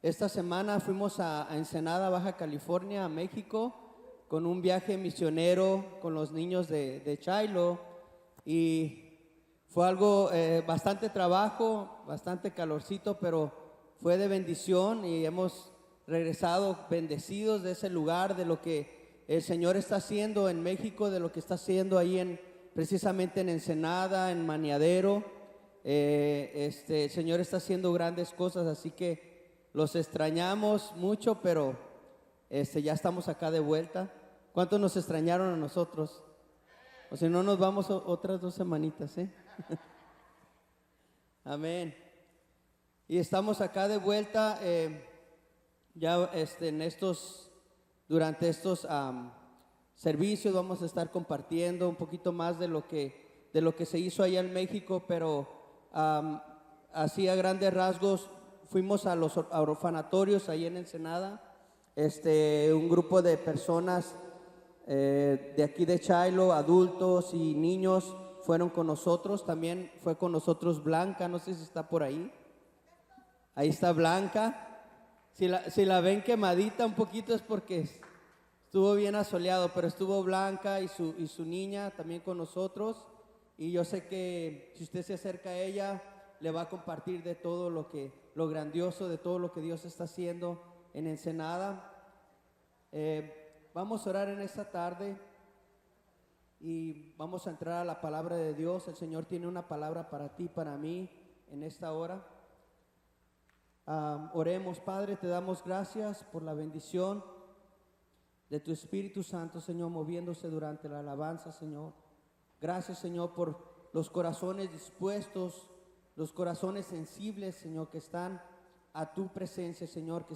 Esta semana fuimos a Ensenada, Baja California, a México, con un viaje misionero con los niños de Chilo, y fue algo, bastante trabajo, bastante calorcito, pero fue de bendición y hemos regresado bendecidos de ese lugar, de lo que el Señor está haciendo en México, de lo que está haciendo ahí precisamente en Ensenada, en Maniadero. El Señor está haciendo grandes cosas, así que los extrañamos mucho, pero ya estamos acá de vuelta. ¿Cuántos nos extrañaron a nosotros? O si no, nos vamos otras 2 semanitas, ¿eh? Amén. Y estamos acá de vuelta, ya durante estos servicios vamos a estar compartiendo un poquito más de lo que se hizo allá en México, pero así a grandes rasgos fuimos a los orfanatorios ahí en Ensenada. Un grupo de personas de aquí de Chilo, adultos y niños, fueron con nosotros. También fue con nosotros Blanca, no sé si está por ahí. Ahí está Blanca. Si la ven quemadita un poquito es porque estuvo bien asoleado, pero estuvo Blanca y su niña también con nosotros. Y yo sé que si usted se acerca a ella, le va a compartir de todo lo grandioso, de todo lo que Dios está haciendo en Ensenada. Vamos a orar en esta tarde y vamos a entrar a la palabra de Dios. El Señor tiene una palabra para ti, para mí, en esta hora. Oremos. Padre, te damos gracias por la bendición de tu Espíritu Santo, Señor, moviéndose durante la alabanza, Señor. Gracias, Señor, por los corazones dispuestos, los corazones sensibles, Señor, que están a tu presencia, Señor, que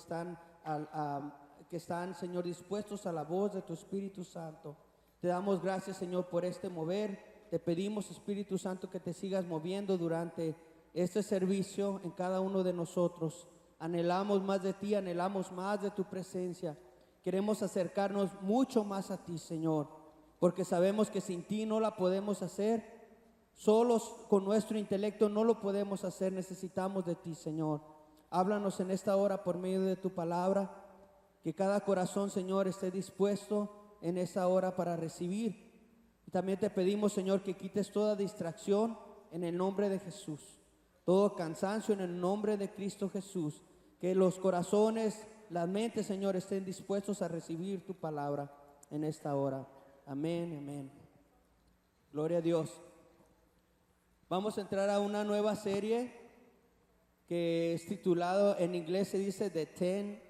están, Señor, dispuestos a la voz de tu Espíritu Santo. Te damos gracias, Señor, por este mover. Te pedimos, Espíritu Santo, que te sigas moviendo durante este servicio en cada uno de nosotros. Anhelamos más de ti, anhelamos más de tu presencia. Queremos acercarnos mucho más a ti, Señor, porque sabemos que sin ti no la podemos hacer. Solos con nuestro intelecto no lo podemos hacer. Necesitamos de ti, Señor. Háblanos en esta hora por medio de tu palabra. Que cada corazón, Señor, esté dispuesto en esta hora para recibir. Y también te pedimos, Señor, que quites toda distracción en el nombre de Jesús. Todo cansancio en el nombre de Cristo Jesús. Que los corazones, las mentes, Señor, estén dispuestos a recibir tu palabra en esta hora. Amén, amén. Gloria a Dios. Vamos a entrar a una nueva serie que es titulado, en inglés se dice The Ten.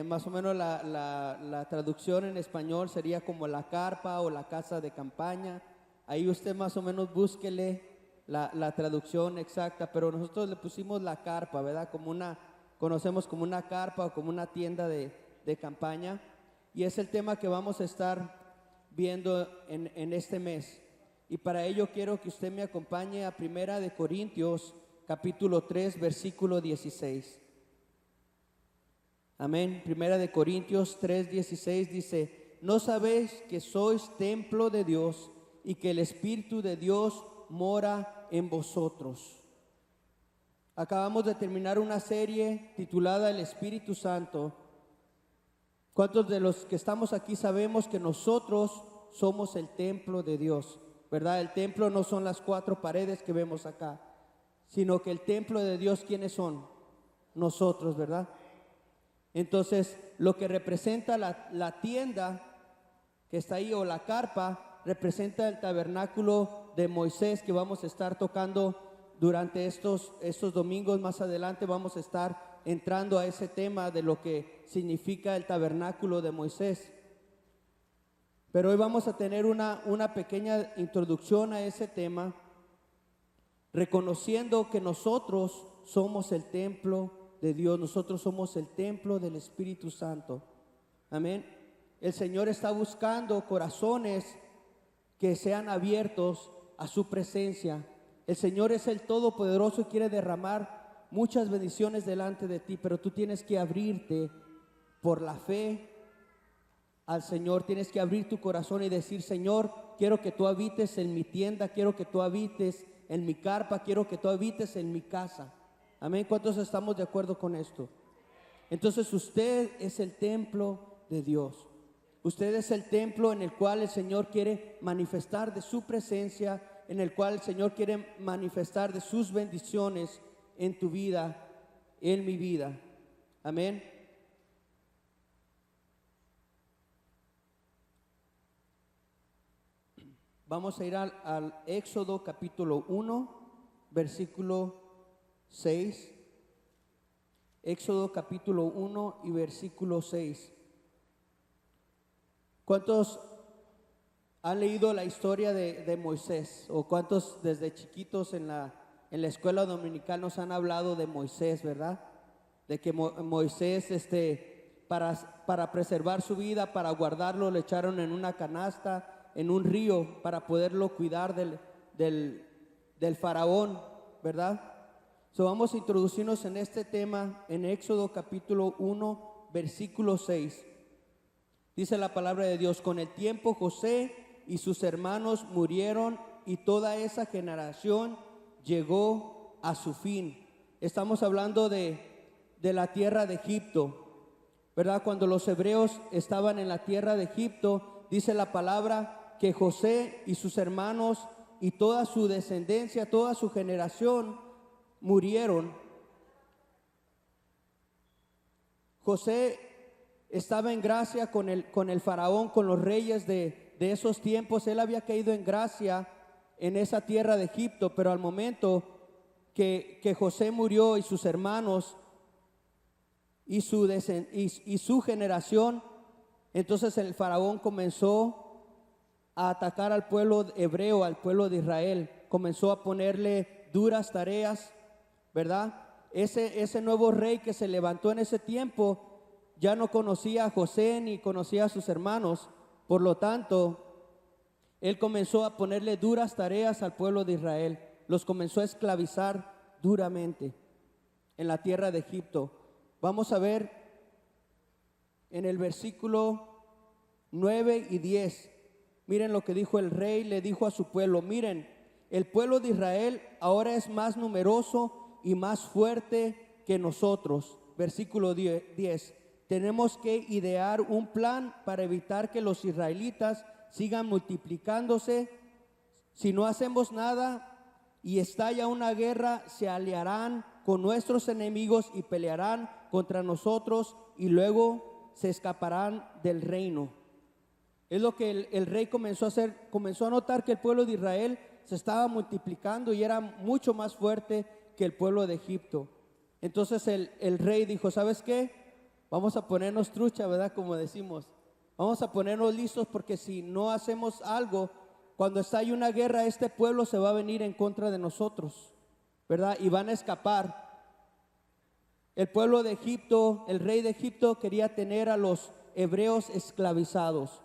Más o menos la traducción en español sería como la carpa o la casa de campaña. Ahí usted más o menos búsquele la traducción exacta, pero nosotros le pusimos la carpa, ¿verdad? Conocemos como una carpa o como una tienda de campaña. Y es el tema que vamos a estar viendo en este mes. Y para ello quiero que usted me acompañe a 1 Corintios capítulo 3 versículo 16. Amén. 1 Corintios 3, 16 dice: ¿no sabéis que sois templo de Dios y que el Espíritu de Dios mora en vosotros? Acabamos de terminar una serie titulada El Espíritu Santo. ¿Cuántos de los que estamos aquí sabemos que nosotros somos el templo de Dios? ¿Verdad? El templo no son las 4 paredes que vemos acá, sino que el templo de Dios, ¿quiénes son? Nosotros, ¿verdad? Entonces, lo que representa la tienda que está ahí, o la carpa, representa el tabernáculo de Moisés, que vamos a estar tocando durante estos domingos. Más adelante vamos a estar entrando a ese tema de lo que significa el tabernáculo de Moisés. Pero hoy vamos a tener una pequeña introducción a ese tema, reconociendo que nosotros somos el templo de Dios, nosotros somos el templo del Espíritu Santo. Amén. El Señor está buscando corazones que sean abiertos a su presencia. El Señor es el Todopoderoso y quiere derramar muchas bendiciones delante de ti, pero tú tienes que abrirte por la fe al Señor. Tienes que abrir tu corazón y decir: Señor, quiero que tú habites en mi tienda, quiero que tú habites en mi carpa, quiero que tú habites en mi casa. Amén. ¿Cuántos estamos de acuerdo con esto? Entonces usted es el templo de Dios. Usted es el templo en el cual el Señor quiere manifestar de su presencia, en el cual el Señor quiere manifestar de sus bendiciones en tu vida, en mi vida. Amén. Vamos a ir al Éxodo capítulo 1, versículo 6. Éxodo capítulo 1 y versículo 6. ¿Cuántos han leído la historia de Moisés? ¿O cuántos desde chiquitos en la escuela dominical nos han hablado de Moisés, verdad? De que Moisés, para preservar su vida, para guardarlo, le echaron en una canasta, en un río, para poderlo cuidar del faraón, ¿verdad? So, vamos a introducirnos en este tema en Éxodo capítulo 1, versículo 6. Dice la palabra de Dios: con el tiempo José y sus hermanos murieron y toda esa generación llegó a su fin. Estamos hablando de la tierra de Egipto, ¿verdad? Cuando los hebreos estaban en la tierra de Egipto, dice la palabra que José y sus hermanos y toda su descendencia, toda su generación murieron. José estaba en gracia con el faraón, con los reyes de esos tiempos. Él había caído en gracia en esa tierra de Egipto, pero al momento que José murió y sus hermanos y su generación, entonces el faraón comenzó a atacar al pueblo hebreo, al pueblo de Israel. Comenzó a ponerle duras tareas, ¿verdad? Ese nuevo rey que se levantó en ese tiempo ya no conocía a José ni conocía a sus hermanos. Por lo tanto, él comenzó a ponerle duras tareas al pueblo de Israel. Los comenzó a esclavizar duramente en la tierra de Egipto. Vamos a ver en el versículo 9 y 10. Miren lo que dijo el rey, le dijo a su pueblo: miren, el pueblo de Israel ahora es más numeroso y más fuerte que nosotros. Versículo 10. Tenemos que idear un plan para evitar que los israelitas sigan multiplicándose. Si no hacemos nada y estalla una guerra, se aliarán con nuestros enemigos y pelearán contra nosotros y luego se escaparán del reino. Es lo que el rey comenzó a hacer. Comenzó a notar que el pueblo de Israel se estaba multiplicando y era mucho más fuerte que el pueblo de Egipto. Entonces el rey dijo: ¿sabes qué? Vamos a ponernos trucha, ¿verdad? Como decimos. Vamos a ponernos listos, porque si no hacemos algo, cuando estalle una guerra, este pueblo se va a venir en contra de nosotros, ¿verdad? Y van a escapar. El pueblo de Egipto, el rey de Egipto quería tener a los hebreos esclavizados.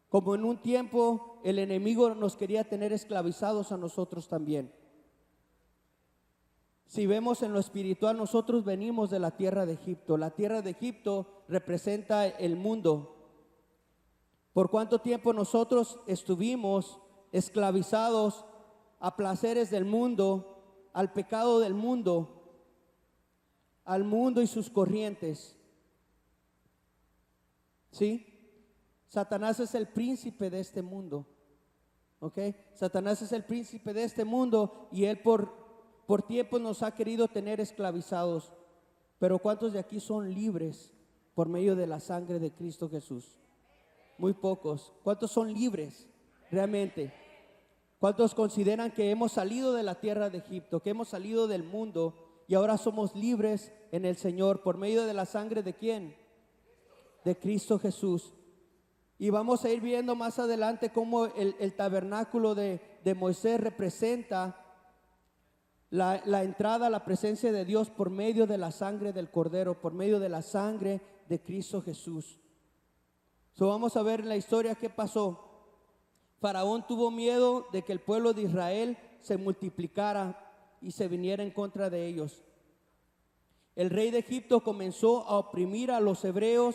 Como en un tiempo el enemigo nos quería tener esclavizados a nosotros también. Si vemos en lo espiritual, nosotros venimos de la tierra de Egipto. La tierra de Egipto representa el mundo. ¿Por cuánto tiempo nosotros estuvimos esclavizados a placeres del mundo, al pecado del mundo, al mundo y sus corrientes? ¿Sí? Satanás es el príncipe de este mundo. ¿Ok? Satanás es el príncipe de este mundo y él por tiempo nos ha querido tener esclavizados. Pero ¿cuántos de aquí son libres por medio de la sangre de Cristo Jesús? Muy pocos. ¿Cuántos son libres realmente? ¿Cuántos consideran que hemos salido de la tierra de Egipto, que hemos salido del mundo y ahora somos libres en el Señor por medio de la sangre de quién? De Cristo Jesús. Y vamos a ir viendo más adelante cómo el tabernáculo de Moisés representa la entrada a la presencia de Dios por medio de la sangre del Cordero, por medio de la sangre de Cristo Jesús. Vamos a ver en la historia qué pasó. Faraón tuvo miedo de que el pueblo de Israel se multiplicara y se viniera en contra de ellos. El rey de Egipto comenzó a oprimir a los hebreos,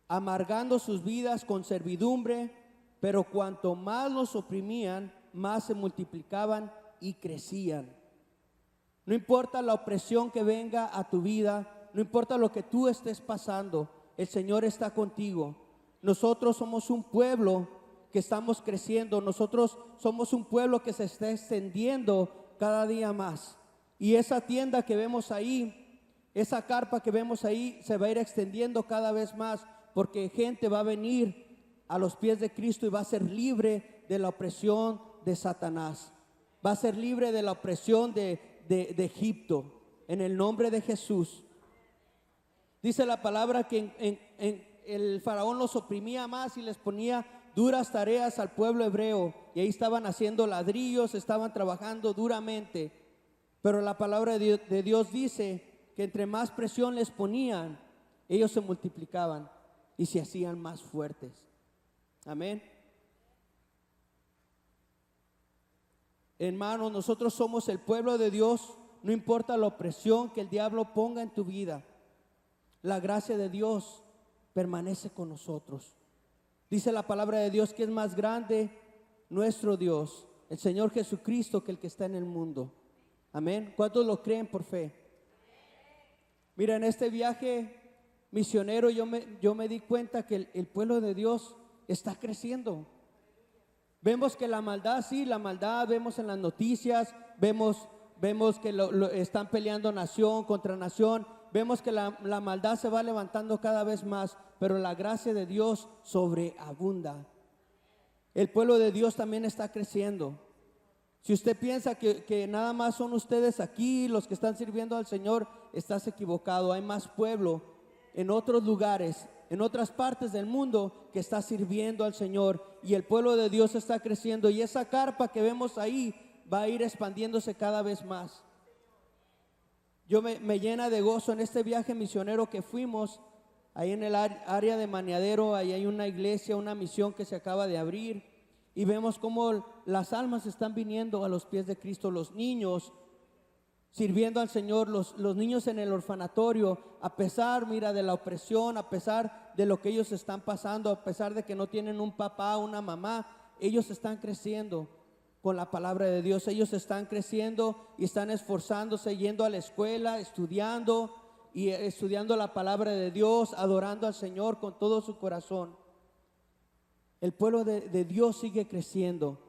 amargando sus vidas con servidumbre, pero cuanto más los oprimían, más se multiplicaban y crecían. No importa la opresión que venga a tu vida, no importa lo que tú estés pasando, el Señor está contigo. Nosotros somos un pueblo que estamos creciendo, nosotros somos un pueblo que se está extendiendo cada día más. Y esa tienda que vemos ahí, esa carpa que vemos ahí, se va a ir extendiendo cada vez más, porque gente va a venir a los pies de Cristo y va a ser libre de la opresión de Satanás. Va a ser libre de la opresión de Egipto, en el nombre de Jesús. Dice la palabra que el faraón los oprimía más y les ponía duras tareas al pueblo hebreo, y ahí estaban haciendo ladrillos, estaban trabajando duramente. Pero la palabra de Dios dice que entre más presión les ponían, ellos se multiplicaban y se hacían más fuertes. Amén. Hermanos, nosotros somos el pueblo de Dios. No importa la opresión que el diablo ponga en tu vida, la gracia de Dios permanece con nosotros. Dice la palabra de Dios que es más grande nuestro Dios, el Señor Jesucristo, que el que está en el mundo. Amén. ¿Cuántos lo creen por fe? Mira, en este viaje misionero yo me di cuenta que el pueblo de Dios está creciendo. Vemos que la maldad, sí, la maldad vemos en las noticias, vemos que están peleando nación contra nación, vemos que la maldad se va levantando cada vez más, pero la gracia de Dios sobreabunda. El pueblo de Dios también está creciendo. Si usted piensa que nada más son ustedes aquí los que están sirviendo al Señor, estás equivocado. Hay más pueblo en otros lugares, en otras partes del mundo, que está sirviendo al Señor, y el pueblo de Dios está creciendo, y esa carpa que vemos ahí va a ir expandiéndose cada vez más. Yo me llena de gozo en este viaje misionero que fuimos. Ahí en el área de Maniadero, ahí hay una iglesia, una misión que se acaba de abrir, y vemos cómo las almas están viniendo a los pies de Cristo, los niños sirviendo al Señor, los niños en el orfanatorio, a pesar, mira, de la opresión, a pesar de lo que ellos están pasando, a pesar de que no tienen un papá, una mamá, ellos están creciendo con la palabra de Dios. Ellos están creciendo y están esforzándose, yendo a la escuela, estudiando la palabra de Dios, adorando al Señor con todo su corazón. El pueblo de Dios sigue creciendo.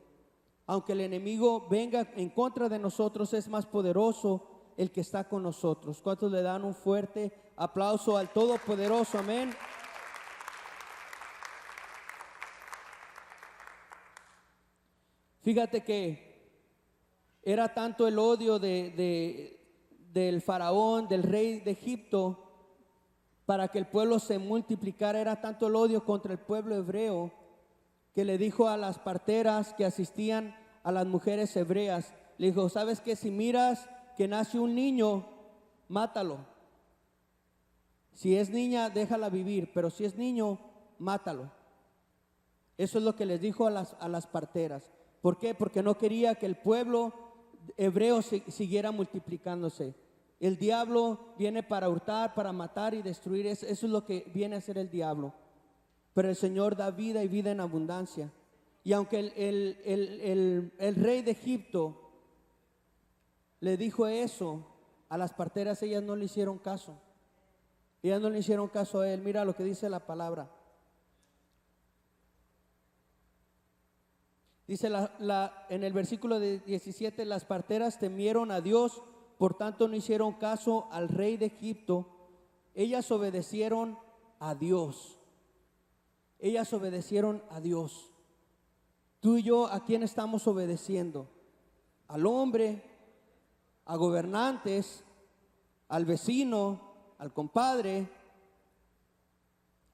Aunque el enemigo venga en contra de nosotros, es más poderoso el que está con nosotros. ¿Cuántos le dan un fuerte aplauso al Todopoderoso? Amén. Fíjate que era tanto el odio del faraón, del rey de Egipto, para que el pueblo se multiplicara. Era tanto el odio contra el pueblo hebreo, que le dijo a las parteras que asistían a las mujeres hebreas, le dijo: ¿sabes qué? Si miras que nace un niño, mátalo. Si es niña, déjala vivir, pero si es niño, mátalo. Eso es lo que les dijo a las parteras. ¿Por qué? Porque no quería que el pueblo hebreo siguiera multiplicándose. El diablo viene para hurtar, para matar y destruir. Eso es lo que viene a hacer el diablo. Pero el Señor da vida y vida en abundancia. Y aunque el rey de Egipto le dijo eso a las parteras, ellas no le hicieron caso. Ellas no le hicieron caso a él. Mira lo que dice la palabra. Dice en el versículo 17: las parteras temieron a Dios, por tanto no hicieron caso al rey de Egipto. Ellas obedecieron a Dios. Ellas obedecieron a Dios. Tú y yo, ¿a quién estamos obedeciendo? Al hombre, a gobernantes, al vecino, al compadre,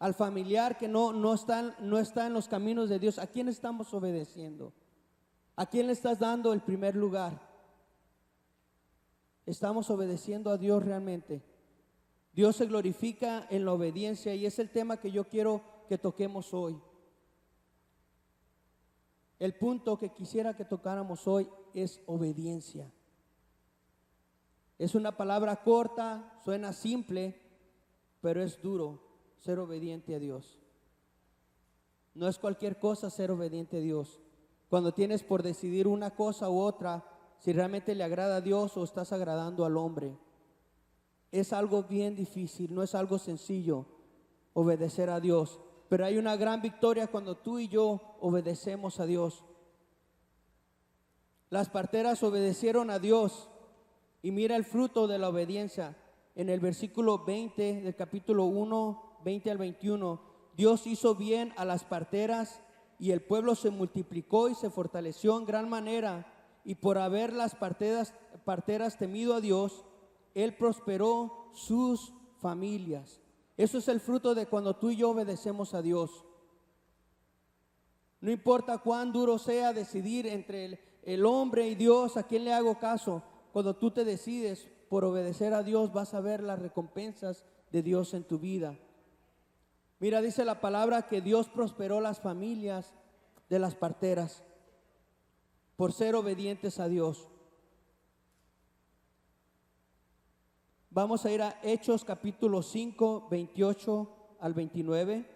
al familiar que no está en los caminos de Dios. ¿A quién estamos obedeciendo? ¿A quién le estás dando el primer lugar? ¿Estamos obedeciendo a Dios realmente? Dios se glorifica en la obediencia, y es el tema que yo quiero que toquemos hoy. El punto que quisiera que tocáramos hoy es obediencia. Es una palabra corta, suena simple, pero es duro ser obediente a Dios. No es cualquier cosa ser obediente a Dios. Cuando tienes por decidir una cosa u otra, si realmente le agrada a Dios o estás agradando al hombre. es algo bien difícil, no es algo sencillo obedecer a Dios. Pero hay una gran victoria cuando tú y yo obedecemos a Dios. Las parteras obedecieron a Dios y mira el fruto de la obediencia. En el versículo 20 del capítulo 1, 20 al 21, Dios hizo bien a las parteras y el pueblo se multiplicó y se fortaleció en gran manera. Y por haber las parteras temido a Dios, Él prosperó sus familias. Eso es el fruto de cuando tú y yo obedecemos a Dios. No importa cuán duro sea decidir entre el hombre y Dios, a quién le hago caso. Cuando tú te decides por obedecer a Dios, vas a ver las recompensas de Dios en tu vida. Mira, dice la palabra que Dios prosperó las familias de las parteras por ser obedientes a Dios. Vamos a ir a Hechos capítulo 5, 28 al 29.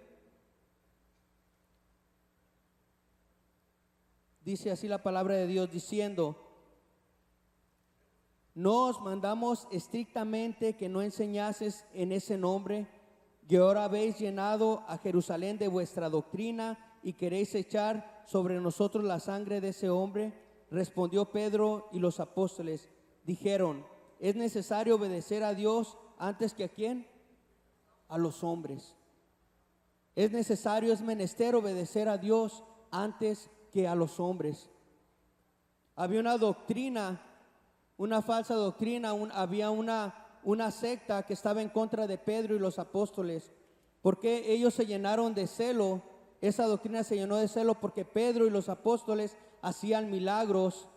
Dice así la palabra de Dios diciendo: no os mandamos estrictamente que no enseñases en ese nombre, que ahora habéis llenado a Jerusalén de vuestra doctrina y queréis echar sobre nosotros la sangre de ese hombre. Respondió Pedro y los apóstoles, dijeron: es necesario obedecer a Dios antes que ¿a quién? A los hombres. Es necesario, es menester obedecer a Dios antes que a los hombres. Había una doctrina, una falsa doctrina, había una secta que estaba en contra de Pedro y los apóstoles, porque ellos se llenaron de celo. Esa doctrina se llenó de celo porque Pedro y los apóstoles hacían milagros,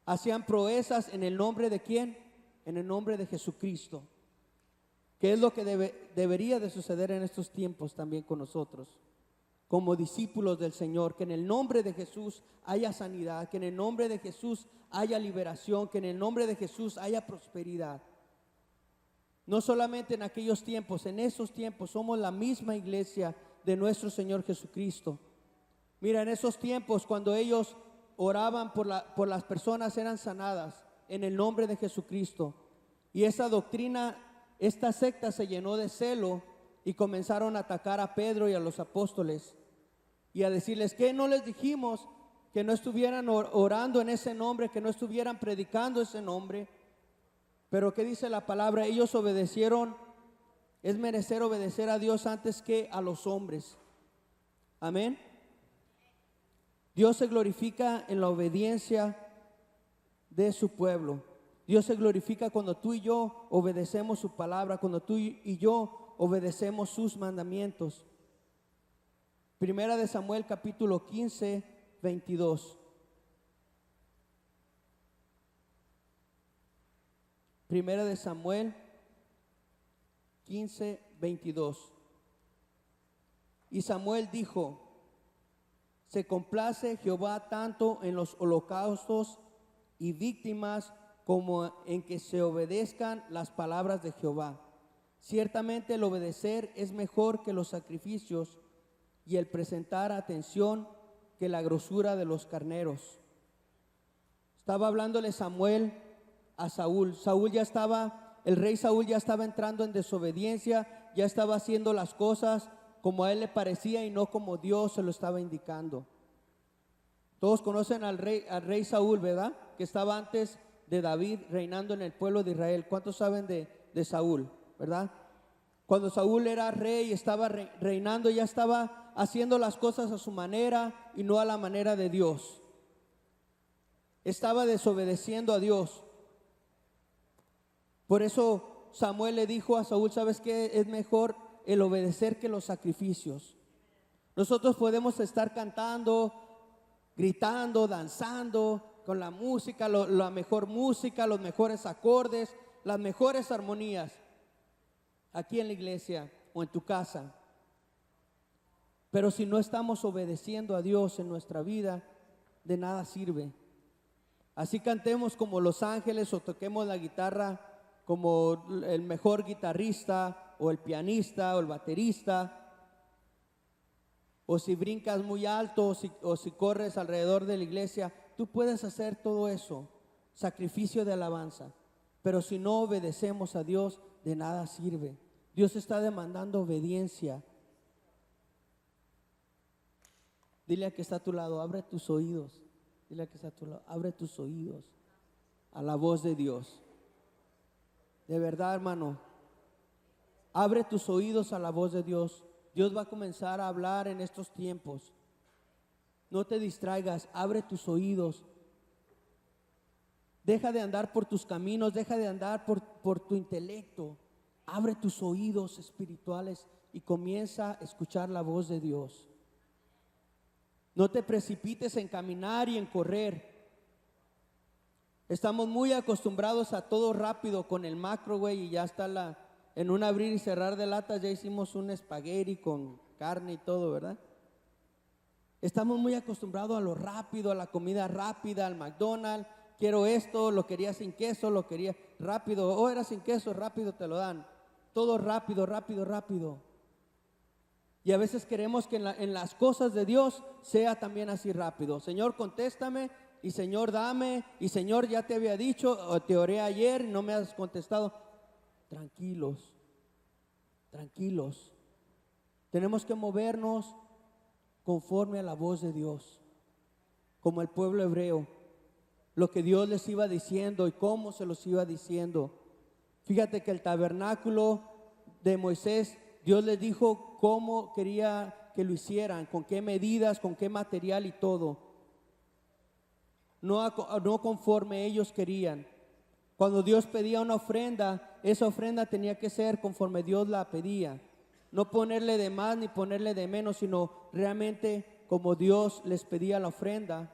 hacían proezas en el nombre de ¿quién? En el nombre de Jesucristo. ¿Qué es lo que debería de suceder en estos tiempos también con nosotros? Como discípulos del Señor, que en el nombre de Jesús haya sanidad, que en el nombre de Jesús haya liberación, que en el nombre de Jesús haya prosperidad. No solamente en aquellos tiempos, en esos tiempos somos la misma iglesia de nuestro Señor Jesucristo. Mira, en esos tiempos cuando ellos oraban por las personas, eran sanadas en el nombre de Jesucristo. Y esa doctrina, esta secta se llenó de celo y comenzaron a atacar a Pedro y a los apóstoles y a decirles que no les dijimos que no estuvieran orando en ese nombre, que no estuvieran predicando ese nombre. Pero ¿qué dice la palabra? Ellos obedecieron. Es merecer obedecer a Dios antes que a los hombres. Amén. Dios se glorifica en la obediencia de su pueblo. Dios se glorifica cuando tú y yo obedecemos su palabra, cuando tú y yo obedecemos sus mandamientos. Primera de Samuel capítulo 15, 22. Primera de Samuel 15, 22. Y Samuel dijo: se complace Jehová tanto en los holocaustos y víctimas como en que se obedezcan las palabras de Jehová. Ciertamente el obedecer es mejor que los sacrificios y el presentar atención que la grosura de los carneros. Estaba hablándole Samuel a Saúl. El rey Saúl ya estaba entrando en desobediencia, ya estaba haciendo las cosas como a él le parecía y no como Dios se lo estaba indicando. Todos conocen al rey Saúl, ¿verdad? Que estaba antes de David reinando en el pueblo de Israel. ¿Cuántos saben de Saúl, verdad? Cuando Saúl era rey, estaba reinando, ya estaba haciendo las cosas a su manera y no a la manera de Dios. Estaba desobedeciendo a Dios. Por eso Samuel le dijo a Saúl: ¿sabes qué? Es mejor el obedecer que los sacrificios. Nosotros podemos estar cantando, gritando, danzando con la música, la mejor música, los mejores acordes, las mejores armonías aquí en la iglesia o en tu casa. Pero si no estamos obedeciendo a Dios en nuestra vida, de nada sirve. Así cantemos como los ángeles o toquemos la guitarra como el mejor guitarrista o el pianista o el baterista, o si brincas muy alto o si corres alrededor de la iglesia, tú puedes hacer todo eso, sacrificio de alabanza. Pero si no obedecemos a Dios, de nada sirve. Dios está demandando obediencia. Dile a que está a tu lado, abre tus oídos. Dile a que está a tu lado, abre tus oídos a la voz de Dios. De verdad, hermano, abre tus oídos a la voz de Dios. Dios va a comenzar a hablar en estos tiempos. No te distraigas, abre tus oídos. Deja de andar por tus caminos, deja de andar por tu intelecto. Abre tus oídos espirituales y comienza a escuchar la voz de Dios. No te precipites en caminar y en correr. Estamos muy acostumbrados a todo rápido con el macro, güey, y ya está en un abrir y cerrar de latas ya hicimos un espagueti con carne y todo, ¿verdad? Estamos muy acostumbrados a lo rápido, a la comida rápida, al McDonald's. Quiero esto, lo quería sin queso, lo quería rápido. Era sin queso, rápido te lo dan. Todo rápido, rápido, rápido. Y a veces queremos que en las cosas de Dios sea también así rápido. Señor, contéstame, y Señor, dame, y Señor, ya te había dicho, o te oré ayer y no me has contestado. Tranquilos, tranquilos. Tenemos que movernos conforme a la voz de Dios, como el pueblo hebreo, lo que Dios les iba diciendo y cómo se los iba diciendo. Fíjate que el tabernáculo de Moisés, Dios les dijo cómo quería que lo hicieran, con qué medidas, con qué material y todo. No conforme ellos querían. Cuando Dios pedía una ofrenda, esa ofrenda tenía que ser conforme Dios la pedía. No ponerle de más ni ponerle de menos, sino realmente como Dios les pedía la ofrenda.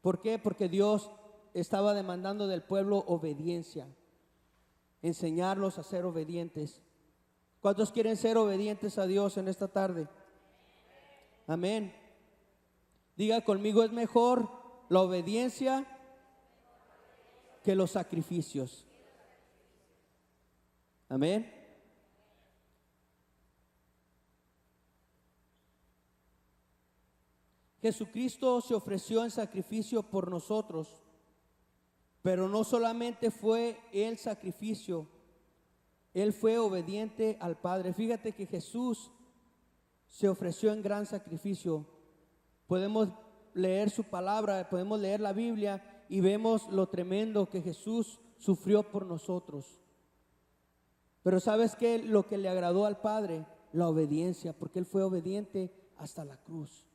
¿Por qué? Porque Dios estaba demandando del pueblo obediencia, enseñarlos a ser obedientes. ¿Cuántos quieren ser obedientes a Dios en esta tarde? Amén. Diga conmigo, es mejor la obediencia que los sacrificios. Amén. Jesucristo se ofreció en sacrificio por nosotros, pero no solamente fue el sacrificio, Él fue obediente al Padre. Fíjate que Jesús se ofreció en gran sacrificio. Podemos leer su palabra, podemos leer la Biblia y vemos lo tremendo que Jesús sufrió por nosotros. Pero ¿sabes qué? Lo que le agradó al Padre, la obediencia, porque Él fue obediente hasta la cruz.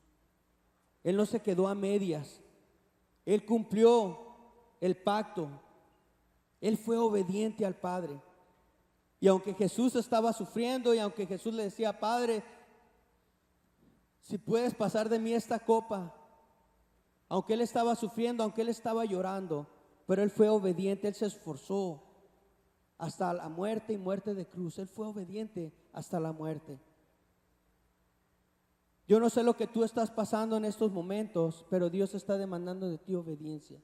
Él no se quedó a medias. Él cumplió el pacto. Él fue obediente al Padre. Y aunque Jesús estaba sufriendo y aunque Jesús le decía, Padre, si puedes pasar de mí esta copa, aunque Él estaba sufriendo, aunque Él estaba llorando, pero Él fue obediente, Él se esforzó hasta la muerte y muerte de cruz. Él fue obediente hasta la muerte. Yo no sé lo que tú estás pasando en estos momentos, pero Dios está demandando de ti obediencia.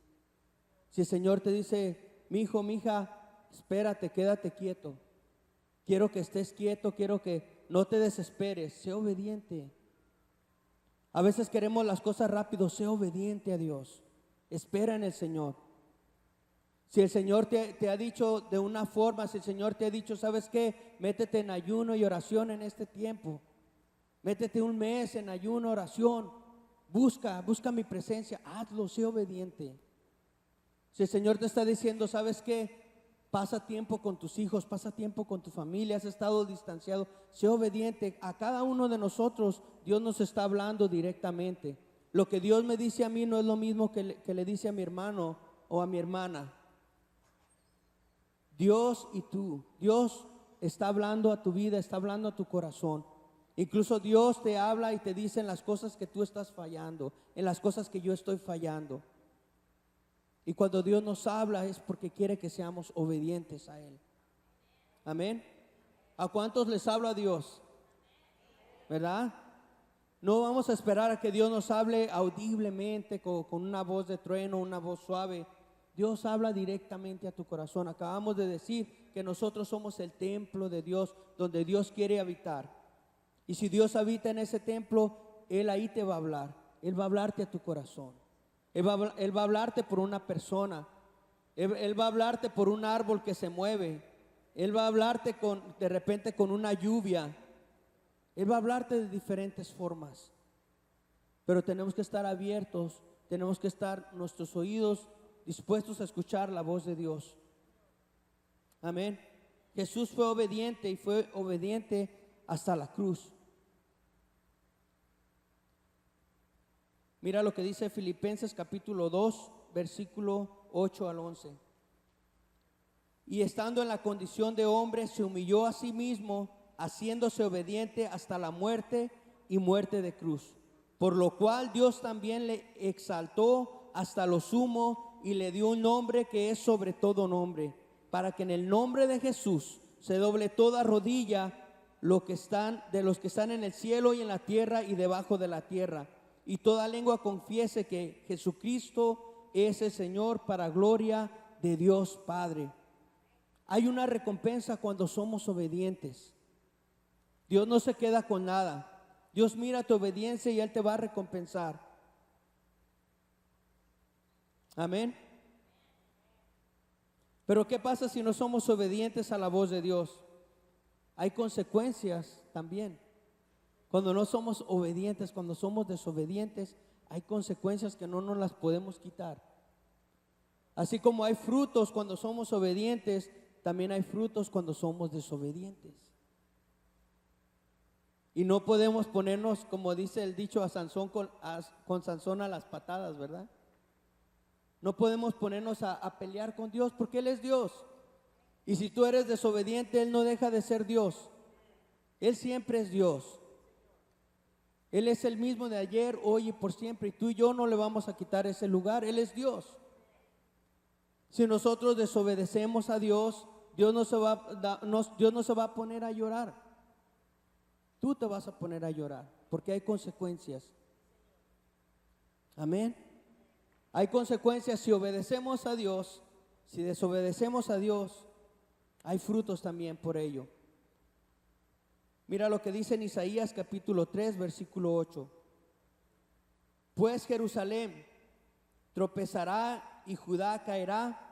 Si el Señor te dice, mi hijo, mi hija, espérate, quédate quieto. Quiero que estés quieto, quiero que no te desesperes, sé obediente. A veces queremos las cosas rápido, sé obediente a Dios. Espera en el Señor. Si el Señor te ha dicho de una forma, si el Señor te ha dicho, ¿sabes qué? Métete en ayuno y oración en este tiempo. Métete un mes en ayuno, oración. Busca mi presencia. Hazlo, sé obediente. Si el Señor te está diciendo, ¿sabes qué? Pasa tiempo con tus hijos, pasa tiempo con tu familia, has estado distanciado. Sé obediente. A cada uno de nosotros Dios nos está hablando directamente. Lo que Dios me dice a mí no es lo mismo que le dice a mi hermano o a mi hermana. Dios y tú, Dios está hablando a tu vida, está hablando a tu corazón. Incluso Dios te habla y te dice en las cosas que tú estás fallando, en las cosas que yo estoy fallando. Y cuando Dios nos habla es porque quiere que seamos obedientes a Él. Amén. ¿A cuántos les habla Dios? ¿Verdad? No vamos a esperar a que Dios nos hable audiblemente con una voz de trueno, una voz suave. Dios habla directamente a tu corazón. Acabamos de decir que nosotros somos el templo de Dios, donde Dios quiere habitar. Y si Dios habita en ese templo, Él ahí te va a hablar. Él va a hablarte a tu corazón. Él va a hablarte por una persona. Él va a hablarte por un árbol que se mueve. Él va a hablarte de repente con una lluvia. Él va a hablarte de diferentes formas. Pero tenemos que estar abiertos, tenemos que estar nuestros oídos dispuestos a escuchar la voz de Dios. Amén. Jesús fue obediente y fue obediente hasta la cruz. Mira lo que dice Filipenses capítulo 2, versículo 8 al 11. Y estando en la condición de hombre, se humilló a sí mismo, haciéndose obediente hasta la muerte y muerte de cruz. Por lo cual Dios también le exaltó hasta lo sumo y le dio un nombre que es sobre todo nombre, para que en el nombre de Jesús se doble toda rodilla de los que están en el cielo y en la tierra y debajo de la tierra, y toda lengua confiese que Jesucristo es el Señor, para gloria de Dios Padre. Hay una recompensa cuando somos obedientes. Dios no se queda con nada. Dios mira tu obediencia y Él te va a recompensar. Amén. Pero ¿qué pasa si no somos obedientes a la voz de Dios? Hay consecuencias también. Cuando no somos obedientes, cuando somos desobedientes, hay consecuencias que no nos las podemos quitar. Así como hay frutos cuando somos obedientes, también hay frutos cuando somos desobedientes. Y no podemos ponernos, como dice el dicho, a Sansón con Sansón a las patadas, ¿verdad? No podemos ponernos a pelear con Dios, porque Él es Dios. Y si tú eres desobediente, Él no deja de ser Dios. Él siempre es Dios. Él es el mismo de ayer, hoy y por siempre. Y tú y yo no le vamos a quitar ese lugar. Él es Dios. Si nosotros desobedecemos a Dios, Dios no se va a poner a llorar. Tú te vas a poner a llorar, porque hay consecuencias. Amén. Hay consecuencias si obedecemos a Dios. Si desobedecemos a Dios, hay frutos también por ello. Mira lo que dice en Isaías capítulo 3, versículo 8. Pues Jerusalén tropezará y Judá caerá,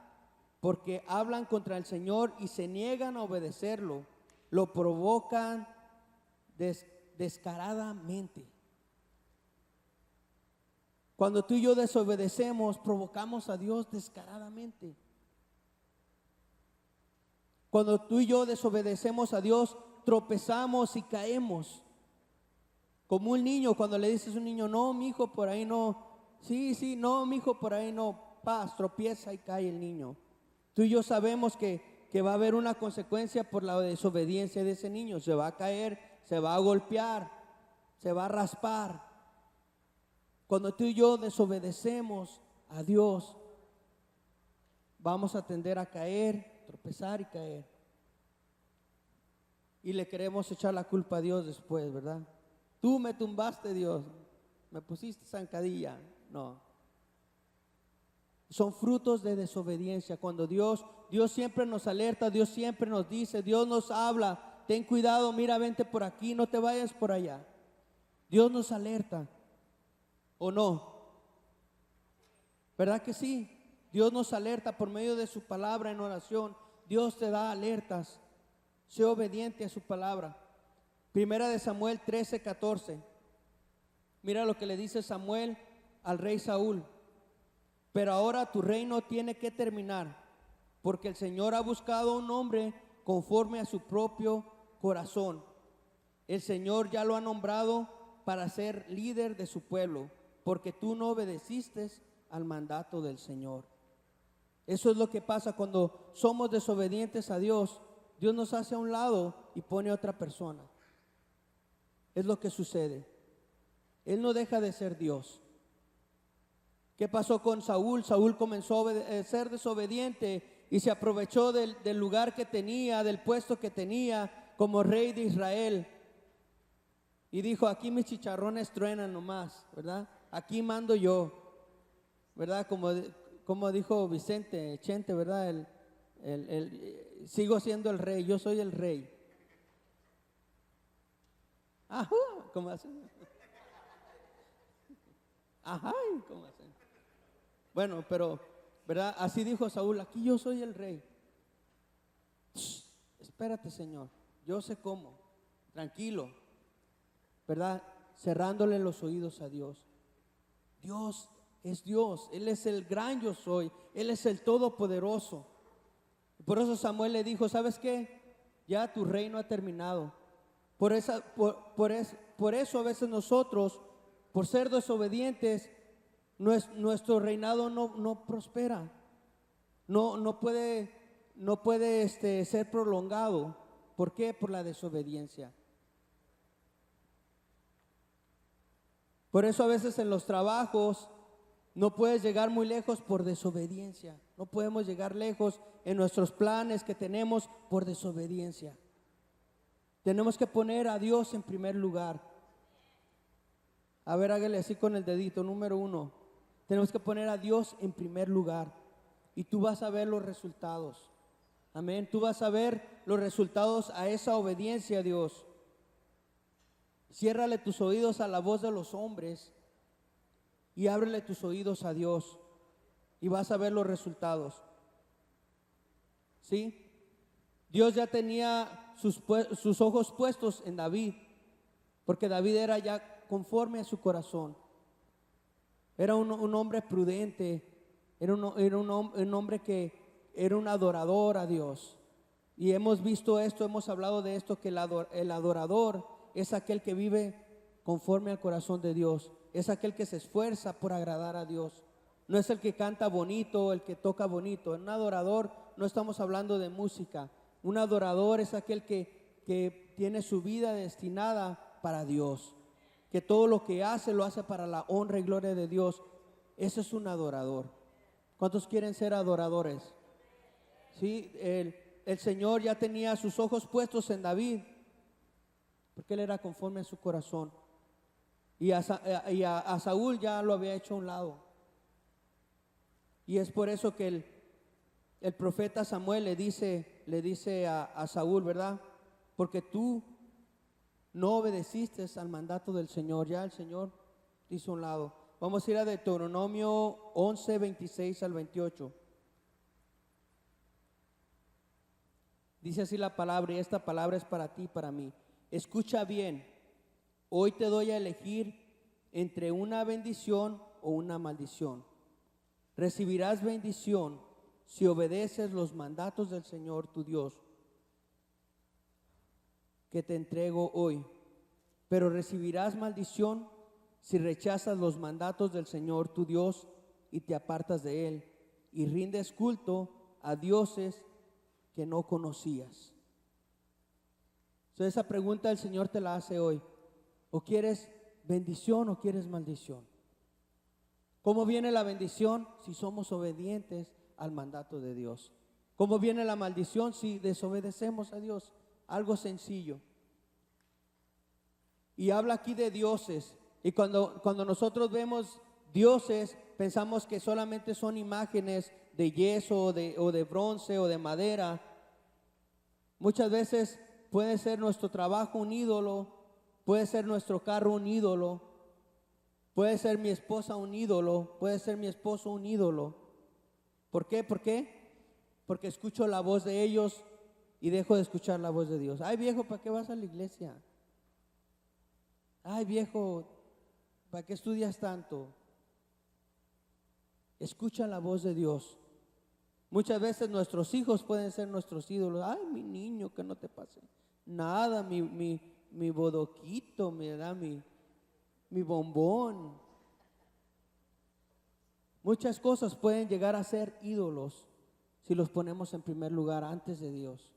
porque hablan contra el Señor y se niegan a obedecerlo. Lo provocan descaradamente. Cuando tú y yo desobedecemos, provocamos a Dios descaradamente. Cuando tú y yo desobedecemos a Dios, tropezamos y caemos. Como un niño, cuando le dices a un niño, no, mi hijo, por ahí no. Sí, no, mi hijo, por ahí no. Paz, tropieza y cae el niño. Tú y yo sabemos que va a haber una consecuencia por la desobediencia de ese niño. Se va a caer, se va a golpear, se va a raspar. Cuando tú y yo desobedecemos a Dios, vamos a tender a caer, tropezar y caer. Y le queremos echar la culpa a Dios después, ¿verdad? Tú me tumbaste, Dios, me pusiste zancadilla. No. Son frutos de desobediencia. Cuando Dios siempre nos alerta, Dios siempre nos dice, Dios nos habla, ten cuidado, mira, vente por aquí, no te vayas por allá. Dios nos alerta, ¿o no? ¿Verdad que sí? Dios nos alerta por medio de su palabra en oración. Dios te da alertas. Sé obediente a su palabra. Primera de Samuel 13:14. Mira lo que le dice Samuel al rey Saúl. Pero ahora tu reino tiene que terminar, porque el Señor ha buscado un hombre conforme a su propio corazón. El Señor ya lo ha nombrado para ser líder de su pueblo, porque tú no obedeciste al mandato del Señor. Eso es lo que pasa cuando somos desobedientes a Dios. Dios nos hace a un lado y pone a otra persona. Es lo que sucede. Él no deja de ser Dios. ¿Qué pasó con Saúl? Saúl comenzó a ser desobediente y se aprovechó del lugar que tenía, del puesto que tenía como rey de Israel. Y dijo, aquí mis chicharrones truenan nomás, ¿verdad? Aquí mando yo, ¿verdad? Como dijo Vicente Chente, ¿verdad? Sigo siendo el rey, yo soy el rey. Ajá, ¿cómo hacen? Ajá, ¿cómo hacen? Bueno, pero ¿verdad? Así dijo Saúl, aquí yo soy el rey. Espérate, Señor, yo sé cómo, tranquilo, ¿verdad? Cerrándole los oídos a Dios. Dios es Dios, Él es el gran yo soy, Él es el todopoderoso. Por eso Samuel le dijo, ¿sabes qué? Ya tu reino ha terminado. Por eso a veces nosotros, por ser desobedientes, nuestro reinado no prospera. No puede ser prolongado. ¿Por qué? Por la desobediencia. Por eso a veces en los trabajos no puedes llegar muy lejos por desobediencia. No podemos llegar lejos en nuestros planes que tenemos por desobediencia. Tenemos que poner a Dios en primer lugar. A ver, hágale así con el dedito, número 1. Tenemos que poner a Dios en primer lugar. Y tú vas a ver los resultados. Amén. Tú vas a ver los resultados a esa obediencia a Dios. Ciérrale tus oídos a la voz de los hombres y ábrele tus oídos a Dios y vas a ver los resultados. ¿Sí? Dios ya tenía sus ojos puestos en David, porque David era ya conforme a su corazón. Era un hombre prudente, era un hombre que era un adorador a Dios. Y hemos visto esto, hemos hablado de esto, que el adorador es aquel que vive conforme al corazón de Dios. Es aquel que se esfuerza por agradar a Dios. No es el que canta bonito, el que toca bonito. En un adorador no estamos hablando de música. Un adorador es aquel que tiene su vida destinada para Dios. Que todo lo que hace lo hace para la honra y gloria de Dios. Ese es un adorador. ¿Cuántos quieren ser adoradores? Sí, el Señor ya tenía sus ojos puestos en David, porque él era conforme a su corazón. Y a Saúl ya lo había hecho a un lado. Y es por eso que el profeta Samuel le dice a Saúl, ¿verdad? Porque tú no obedeciste al mandato del Señor. Ya el Señor te hizo a un lado. Vamos a ir a Deuteronomio 11, 26 al 28. Dice así la palabra, y esta palabra es para ti y para mí. Escucha bien. Hoy te doy a elegir entre una bendición o una maldición. Recibirás bendición si obedeces los mandatos del Señor tu Dios, que te entrego hoy. Pero recibirás maldición si rechazas los mandatos del Señor tu Dios y te apartas de Él y rindes culto a dioses que no conocías. Entonces esa pregunta el Señor te la hace hoy. ¿O quieres bendición o quieres maldición? ¿Cómo viene la bendición? Si somos obedientes al mandato de Dios. ¿Cómo viene la maldición? Si desobedecemos a Dios. Algo sencillo. Y habla aquí de dioses. Y cuando nosotros vemos dioses, pensamos que solamente son imágenes de yeso o de bronce o de madera. Muchas veces puede ser nuestro trabajo un ídolo. Puede ser nuestro carro un ídolo. Puede ser mi esposa un ídolo. Puede ser mi esposo un ídolo. ¿Por qué? ¿Por qué? Porque escucho la voz de ellos y dejo de escuchar la voz de Dios. Ay, viejo, ¿para qué vas a la iglesia? Ay, viejo, ¿para qué estudias tanto? Escucha la voz de Dios. Muchas veces nuestros hijos pueden ser nuestros ídolos. Ay, mi niño, que no te pase nada, mi bodoquito, mi bombón. Muchas cosas pueden llegar a ser ídolos si los ponemos en primer lugar antes de Dios.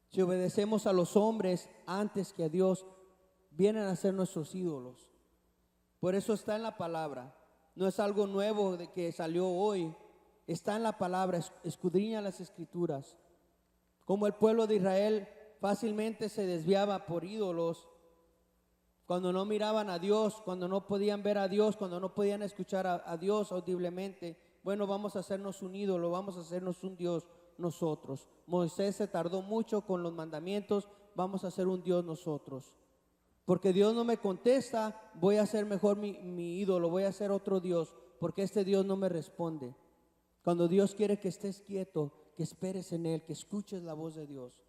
Si obedecemos a los hombres antes que a Dios, vienen a ser nuestros ídolos. Por eso está en la palabra. No es algo nuevo de que salió hoy. Está en la palabra. Escudriña las escrituras. Como el pueblo de Israel fácilmente se desviaba por ídolos, cuando no miraban a Dios, cuando no podían ver a Dios, cuando no podían escuchar a Dios audiblemente. Bueno, vamos a hacernos un ídolo, vamos a hacernos un Dios nosotros. Moisés se tardó mucho con los mandamientos, vamos a hacer un Dios nosotros. Porque Dios no me contesta, voy a hacer mejor mi ídolo, voy a hacer otro Dios. porque este Dios no me responde. Cuando Dios quiere que estés quieto, que esperes en Él, que escuches la voz de Dios.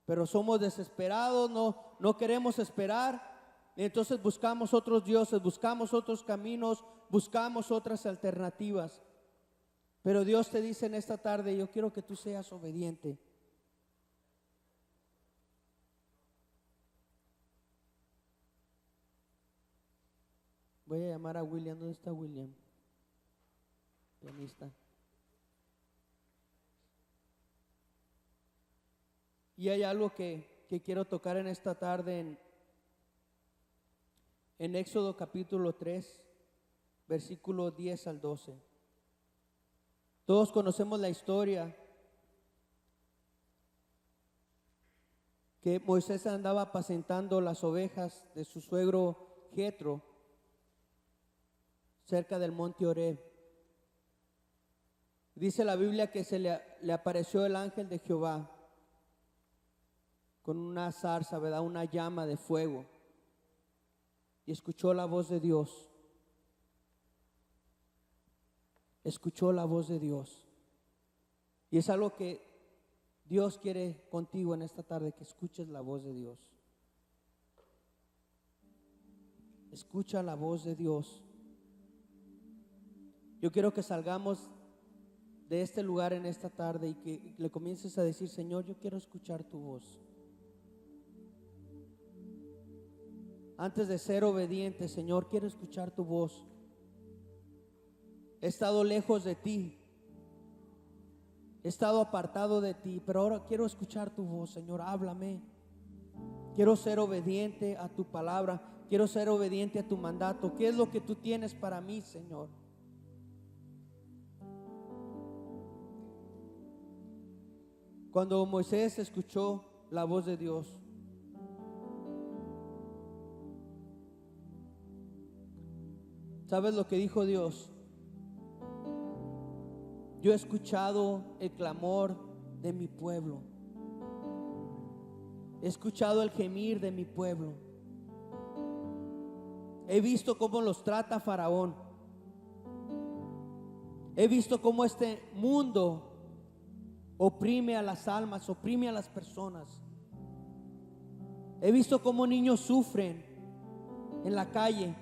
Pero somos desesperados, no queremos esperar. Y entonces buscamos otros dioses, buscamos otros caminos, buscamos otras alternativas. Pero Dios te dice en esta tarde: yo quiero que tú seas obediente. Voy a llamar a William. ¿Dónde está William? Pianista. Y hay algo que quiero tocar en esta tarde en Éxodo capítulo 3, versículo 10 al 12. Todos conocemos la historia que Moisés andaba apacentando las ovejas de su suegro Jetro cerca del monte Horeb. Dice la Biblia que se le apareció el ángel de Jehová con una zarza, ¿verdad? Una llama de fuego, y escuchó la voz de Dios. Escuchó la voz de Dios. Y es algo que Dios quiere contigo en esta tarde, que escuches la voz de Dios. Escucha la voz de Dios. Yo quiero que salgamos de este lugar en esta tarde y que le comiences a decir: Señor, yo quiero escuchar tu voz. Antes de ser obediente, Señor, quiero escuchar tu voz. He estado lejos de ti, he estado apartado de ti, pero ahora quiero escuchar tu voz. Señor, háblame. Quiero ser obediente a tu palabra, quiero ser obediente a tu mandato. ¿Qué es lo que tú tienes para mí, Señor? Cuando Moisés escuchó la voz de Dios, ¿sabes lo que dijo Dios? Yo he escuchado el clamor de mi pueblo. He escuchado el gemir de mi pueblo. He visto cómo los trata Faraón. He visto cómo este mundo oprime a las almas, oprime a las personas. He visto cómo niños sufren en la calle.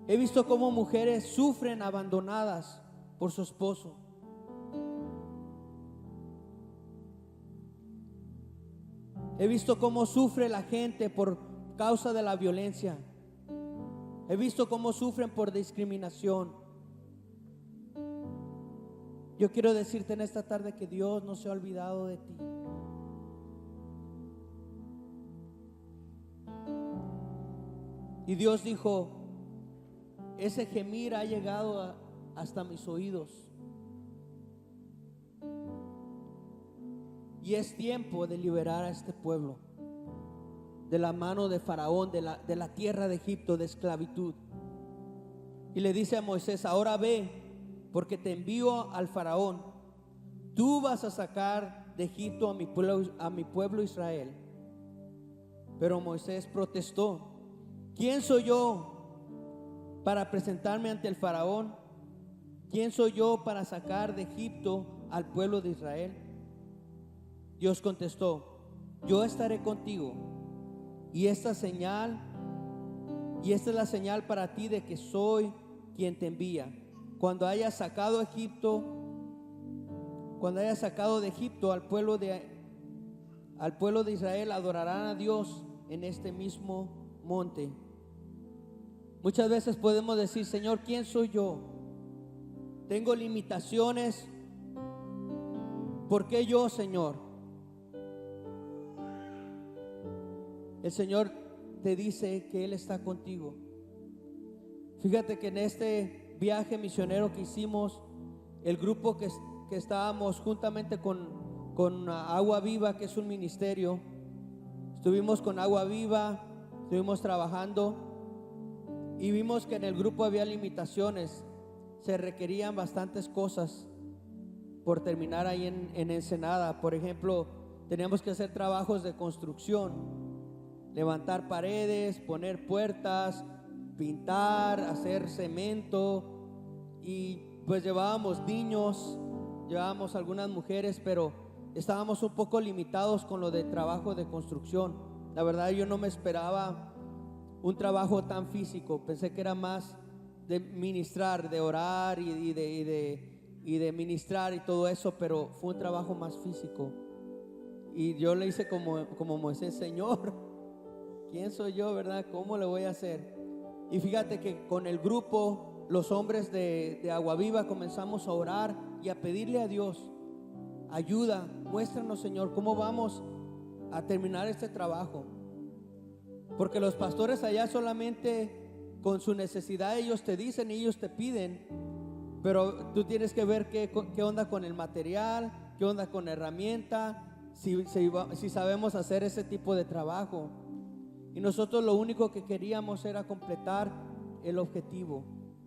He visto cómo mujeres sufren abandonadas por su esposo. He visto cómo sufre la gente por causa de la violencia. He visto cómo sufren por discriminación. Yo quiero decirte en esta tarde que Dios no se ha olvidado de ti. Y Dios dijo: ese gemir ha llegado hasta mis oídos. Y es tiempo de liberar a este pueblo de la mano de Faraón, de la tierra de Egipto, de esclavitud. Y le dice a Moisés: ahora ve, porque te envío al Faraón. Tú vas a sacar de Egipto a mi pueblo Israel. Pero Moisés protestó: ¿quién soy yo para presentarme ante el Faraón? ¿Quién soy yo para sacar de Egipto al pueblo de Israel? Dios contestó: yo estaré contigo, y esta es la señal para ti de que soy quien te envía. Cuando hayas sacado de Egipto al pueblo de Israel, adorarán a Dios en este mismo monte. Muchas veces podemos decir: Señor, ¿quién soy yo? Tengo limitaciones. ¿Por qué yo, Señor? El Señor te dice que Él está contigo. Fíjate que en este viaje misionero que hicimos, el grupo que estábamos juntamente con Agua Viva, que es un ministerio, estuvimos con Agua Viva, estuvimos trabajando. Y vimos que en el grupo había limitaciones. Se requerían bastantes cosas por terminar ahí en Ensenada. Por ejemplo, teníamos que hacer trabajos de construcción, levantar paredes, poner puertas, pintar, hacer cemento, y pues llevábamos niños, llevábamos algunas mujeres, pero estábamos un poco limitados con lo de trabajo de construcción. La verdad, yo no me esperaba un trabajo tan físico. Pensé que era más de ministrar, de orar y de ministrar y todo eso, pero fue un trabajo más físico. Y yo le hice como Moisés: Señor, ¿quién soy yo, verdad? ¿Cómo le voy a hacer? Y fíjate que con el grupo, los hombres de Agua Viva, comenzamos a orar y a pedirle a Dios ayuda. Muéstranos, Señor, cómo vamos a terminar este trabajo, porque los pastores allá solamente con su necesidad ellos te dicen y ellos te piden, pero tú tienes que ver qué onda con el material, qué onda con la herramienta, si sabemos hacer ese tipo de trabajo. Y nosotros lo único que queríamos era completar el objetivo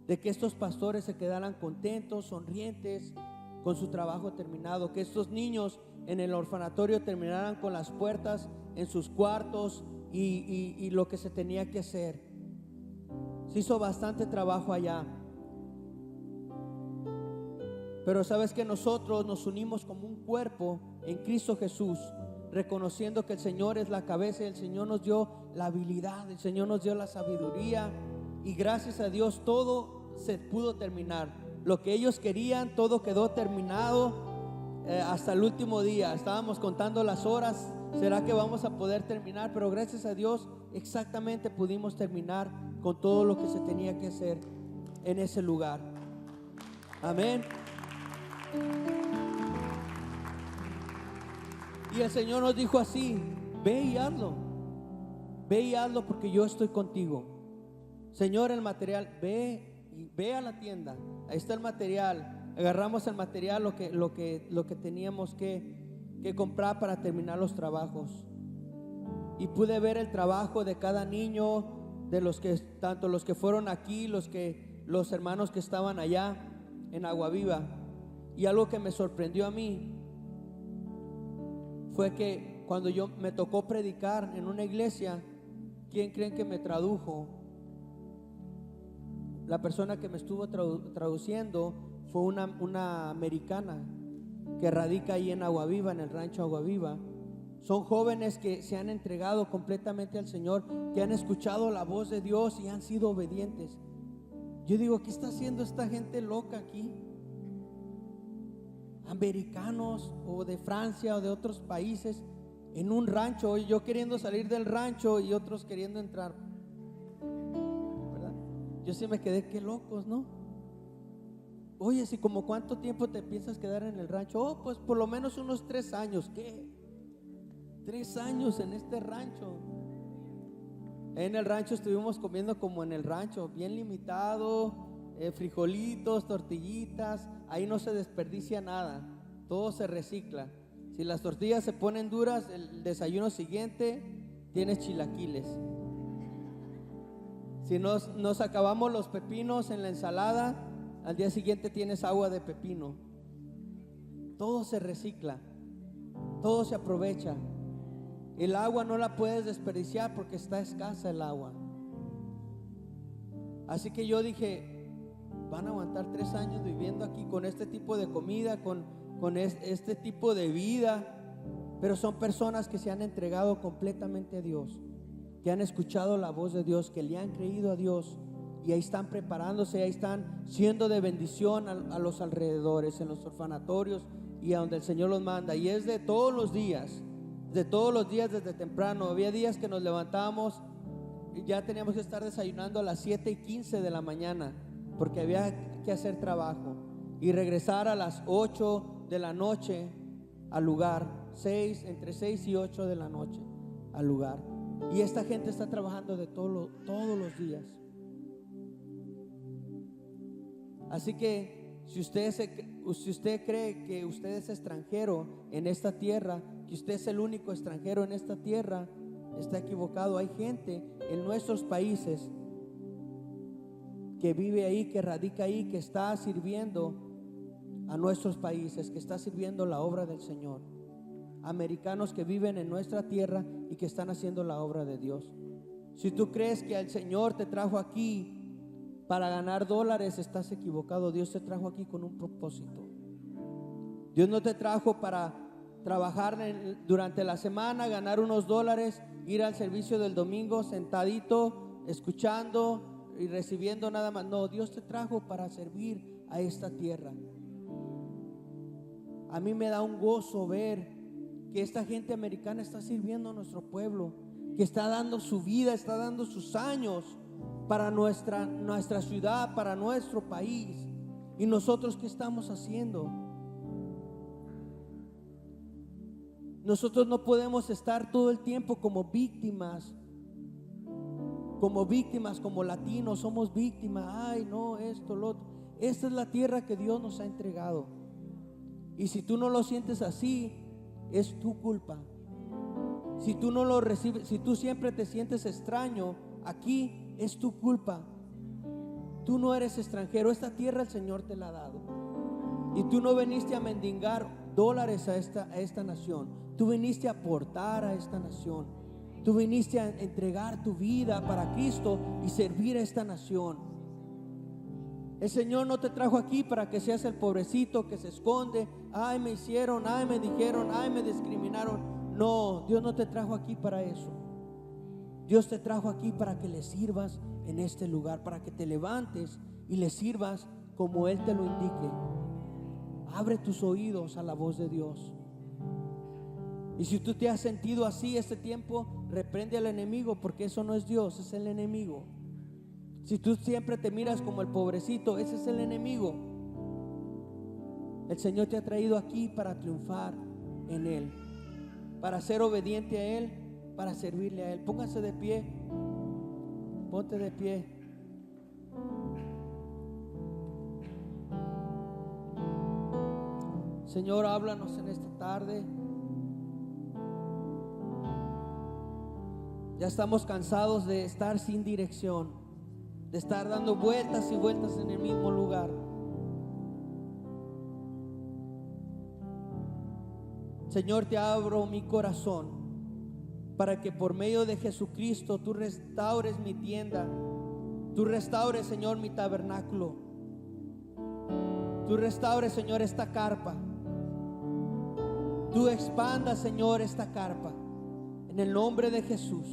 de que estos pastores se quedaran contentos, sonrientes con su trabajo terminado, que estos niños en el orfanatorio terminaran con las puertas en sus cuartos y lo que se tenía que hacer. Se hizo bastante trabajo allá, pero sabes que nosotros nos unimos como un cuerpo en Cristo Jesús, reconociendo que el Señor es la cabeza, el Señor nos dio la habilidad, el Señor nos dio la sabiduría, y gracias a Dios todo se pudo terminar. Lo que ellos querían, todo quedó terminado hasta el último día. Estábamos contando las horas, ¿será que vamos a poder terminar? Pero gracias a Dios exactamente pudimos terminar con todo lo que se tenía que hacer en ese lugar. Amén. Y el Señor nos dijo así: ve y hazlo porque yo estoy contigo. Señor, el material, ve a la tienda, ahí está el material. Agarramos el material, lo que teníamos que comprar para terminar los trabajos. Y pude ver el trabajo de cada niño, de los que, tanto los que fueron aquí, los hermanos que estaban allá en Agua Viva. Y algo que me sorprendió a mí fue que cuando yo me tocó predicar en una iglesia, ¿quién creen que me tradujo? La persona que me estuvo traduciendo fue una americana que radica ahí en Agua Viva, en el rancho Agua Viva. Son jóvenes que se han entregado completamente al Señor, que han escuchado la voz de Dios y han sido obedientes. Yo digo, ¿qué está haciendo esta gente loca aquí? Americanos o de Francia o de otros países en un rancho, yo queriendo salir del rancho y otros queriendo entrar, ¿verdad? Yo sí me quedé, qué locos, ¿no? Oye, si como cuánto tiempo te piensas quedar en el rancho. Oh, pues por lo menos unos 3 años. ¿Qué? 3 años en este rancho. En el rancho estuvimos comiendo como en el rancho, bien limitado, frijolitos, tortillitas. Ahí no se desperdicia nada, todo se recicla. Si las tortillas se ponen duras, el desayuno siguiente tienes chilaquiles. Si nos acabamos los pepinos en la ensalada, al día siguiente tienes agua de pepino. Todo se recicla, todo se aprovecha. El agua no la puedes desperdiciar porque está escasa el agua. Así que yo dije, van a aguantar 3 años viviendo aquí con este tipo de comida, con este tipo de vida. Pero son personas que se han entregado completamente a Dios, que han escuchado la voz de Dios, que le han creído a Dios, y ahí están preparándose, ahí están siendo de bendición a los alrededores, en los orfanatorios y a donde el Señor los manda. Y es de todos los días desde temprano. Había días que nos levantábamos y ya teníamos que estar desayunando a las 7:15 de la mañana, porque había que hacer trabajo, y regresar a las 8 de la noche al lugar, entre 6 y 8 de la noche al lugar. Y esta gente está trabajando de todos los días. Así que si usted cree que usted es extranjero en esta tierra, que usted es el único extranjero en esta tierra, está equivocado. Hay gente en nuestros países que vive ahí, que radica ahí, que está sirviendo a nuestros países, que está sirviendo la obra del Señor. Americanos que viven en nuestra tierra y que están haciendo la obra de Dios. Si tú crees que el Señor te trajo aquí para ganar dólares, estás equivocado. Dios te trajo aquí con un propósito. Dios no te trajo para trabajar durante la semana, ganar unos dólares, ir al servicio del domingo sentadito, escuchando y recibiendo nada más. No, Dios te trajo para servir a esta tierra. A mí me da un gozo ver que esta gente americana está sirviendo a nuestro pueblo, que está dando su vida, está dando sus años para nuestra ciudad, para nuestro país. ¿Y nosotros qué estamos haciendo? Nosotros no podemos estar todo el tiempo como víctimas, como latinos, somos víctimas. Ay, no, esto, lo otro. Esta es la tierra que Dios nos ha entregado. Y si tú no lo sientes así, es tu culpa. Si tú no lo recibes, si tú siempre te sientes extraño aquí, es tu culpa. Tú no eres extranjero, esta tierra el Señor te la ha dado. Y tú no viniste a mendigar dólares a esta nación. Tú viniste a aportar a esta nación. Tú viniste a entregar tu vida para Cristo y servir a esta nación. El Señor no te trajo aquí para que seas el pobrecito que se esconde. Ay, me hicieron, ay, me dijeron, ay, me discriminaron. No, Dios no te trajo aquí para eso. Dios te trajo aquí para que le sirvas en este lugar, para que te levantes y le sirvas como Él te lo indique. Abre tus oídos a la voz de Dios. Y si tú te has sentido así este tiempo, reprende al enemigo, porque eso no es Dios, es el enemigo. Si tú siempre te miras como el pobrecito, ese es el enemigo. El Señor te ha traído aquí para triunfar en Él, para ser obediente a Él, para servirle a Él. Póngase de pie, ponte de pie. Señor, háblanos en esta tarde. Ya estamos cansados de estar sin dirección, de estar dando vueltas y vueltas en el mismo lugar. Señor, te abro mi corazón para que por medio de Jesucristo tú restaures mi tienda, tú restaures, Señor, mi tabernáculo, tú restaures, Señor, esta carpa, tú expandas, Señor, esta carpa. En el nombre de Jesús,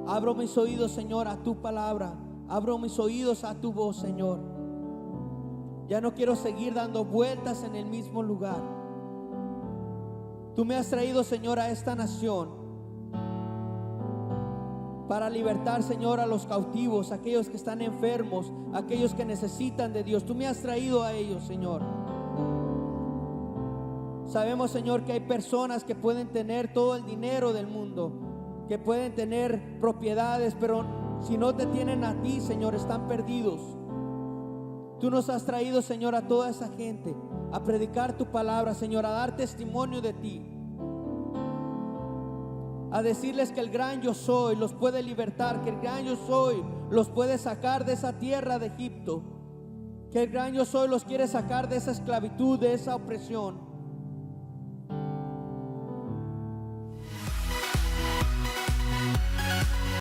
abro mis oídos, Señor, a tu palabra. Abro mis oídos a tu voz, Señor. Ya no quiero seguir dando vueltas en el mismo lugar. Tú me has traído, Señor, a esta nación para libertar, Señor, a los cautivos, a aquellos que están enfermos, a aquellos que necesitan de Dios. Tú me has traído a ellos, Señor. Sabemos, Señor, que hay personas que pueden tener todo el dinero del mundo, que pueden tener propiedades, pero si no te tienen a ti, Señor, están perdidos. Tú nos has traído, Señor, a toda esa gente a predicar tu palabra, Señor, a dar testimonio de ti, a decirles que el gran yo soy los puede libertar, que el gran yo soy los puede sacar de esa tierra de Egipto, que el gran yo soy los quiere sacar de esa esclavitud, de esa opresión.